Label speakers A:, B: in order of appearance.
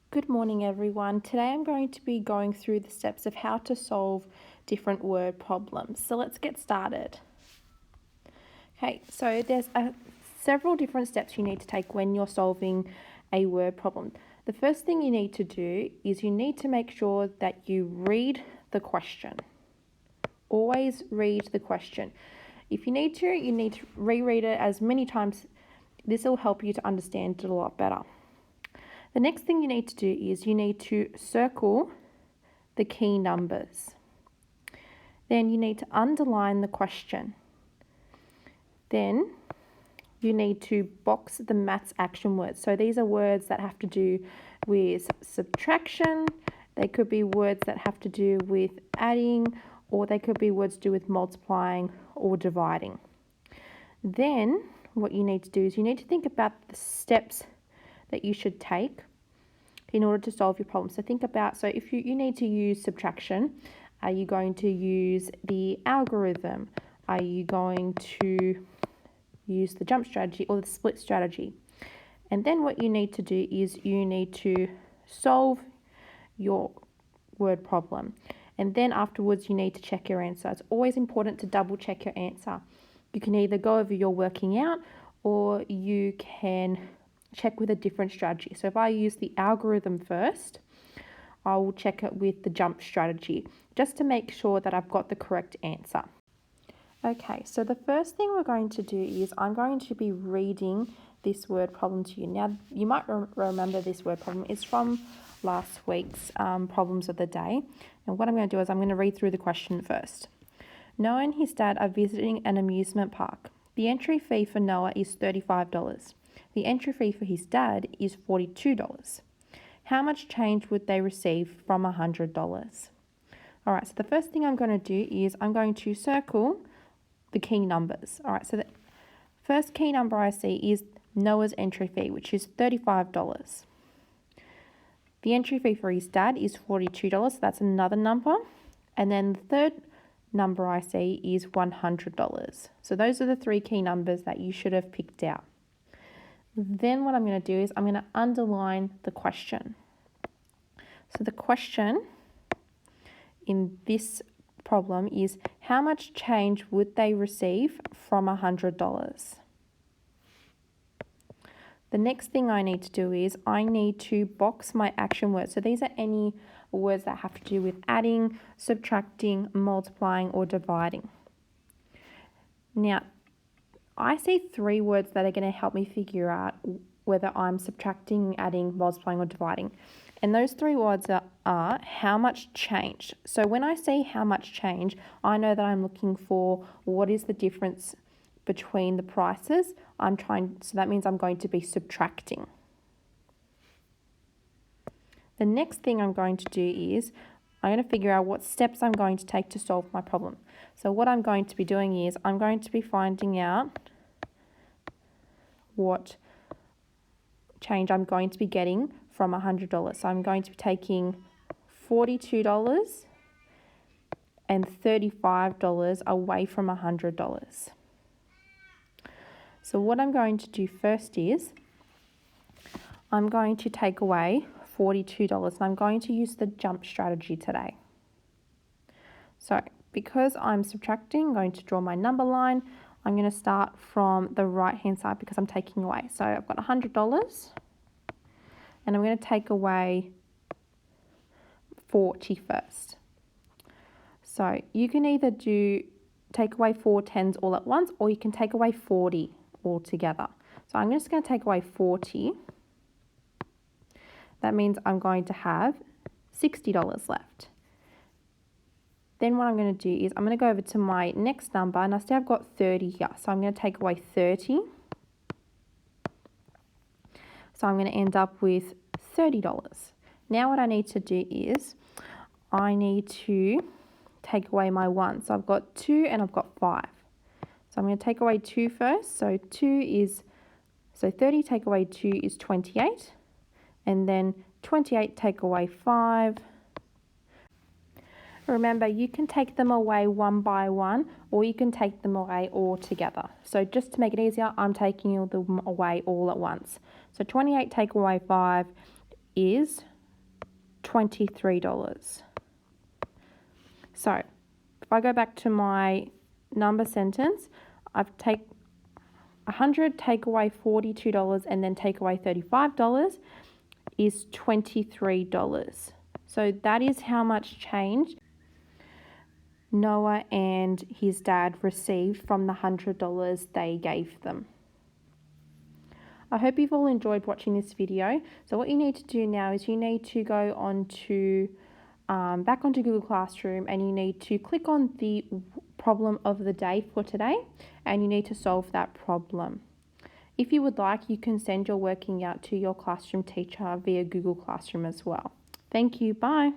A: Good morning, everyone. Today I'm going to be going through the steps of how to solve different word problems. So let's get started. Okay, so there's several different steps you need to take when you're solving a word problem. The first thing you need to do is you need to make sure that you read the question. Always read the question. If you need to reread it as many times. This will help you to understand it a lot better. The next thing you need to do is you need to circle the key numbers. Then you need to underline the question. Then you need to box the maths action words. So these are words that have to do with subtraction. They could be words that have to do with adding, or they could be words to do with multiplying or dividing. Then what you need to do is you need to think about the steps that you should take in order to solve your problem. So think about, so if you need to use subtraction, are you going to use the algorithm? Are you going to use the jump strategy or the split strategy? And then what you need to do is you need to solve your word problem. And then afterwards you need to check your answer. It's always important to double check your answer. You can either go over your working out or you can check with a different strategy. So if I use the algorithm first, I will check it with the jump strategy just to make sure that I've got the correct answer. Okay, so the first thing we're going to do is I'm going to be reading this word problem to you. Now, you might remember this word problem. It's from last week's problems of the day. And what I'm going to do is I'm going to read through the question first. Noah and his dad are visiting an amusement park. The entry fee for Noah is $35. The entry fee for his dad is $42. How much change would they receive from $100? All right, so the first thing I'm going to do is I'm going to circle the key numbers. All right, so the first key number I see is Noah's entry fee, which is $35. The entry fee for his dad is $42, so that's another number. And then the third number I see is $100. So those are the three key numbers that you should have picked out. Then what I'm going to do is I'm going to underline the question. So the question in this problem is how much change would they receive from $100? The next thing I need to do is I need to box my action words. So these are any words that have to do with adding, subtracting, multiplying, or dividing. Now, I see three words that are going to help me figure out whether I'm subtracting, adding, multiplying, or dividing. And those three words are how much change. So when I say how much change, I know that I'm looking for what is the difference between the prices. So that means I'm going to be subtracting. The next thing I'm going to do is I'm going to figure out what steps I'm going to take to solve my problem. So what I'm going to be doing is I'm going to be finding out what change I'm going to be getting from $100. So I'm going to be taking $42 and $35 away from $100. So what I'm going to do first is I'm going to take away $42 and I'm going to use the jump strategy today. So because I'm subtracting, I'm going to draw my number line. I'm going to start from the right hand side because I'm taking away. So I've got $100 and I'm going to take away 40 first. So you can either take away 4 tens all at once, or you can take away 40 altogether. So I'm just going to take away 40. That means I'm going to have $60 left. Then what I'm going to do is I'm going to go over to my next number, and I still have got 30 here. So I'm going to take away 30. So I'm going to end up with $30. Now what I need to do is I need to take away my 1. So I've got 2 and I've got 5. So I'm going to take away 2 first. So 30 take away 2 is 28. And then 28 take away 5. Remember, you can take them away one by one, or you can take them away all together. So just to make it easier, I'm taking them away all at once. So 28 take away 5 is $23. So if I go back to my number sentence, I've take 100, take away $42, and then take away $35 is $23. So that is how much change Noah and his dad received from the $100 they gave them. I hope you've all enjoyed watching this video. So what you need to do now is you need to go on to back onto Google Classroom, and you need to click on the problem of the day for today, and you need to solve that problem. If you would like, you can send your working out to your classroom teacher via Google Classroom as well. Thank you. Bye.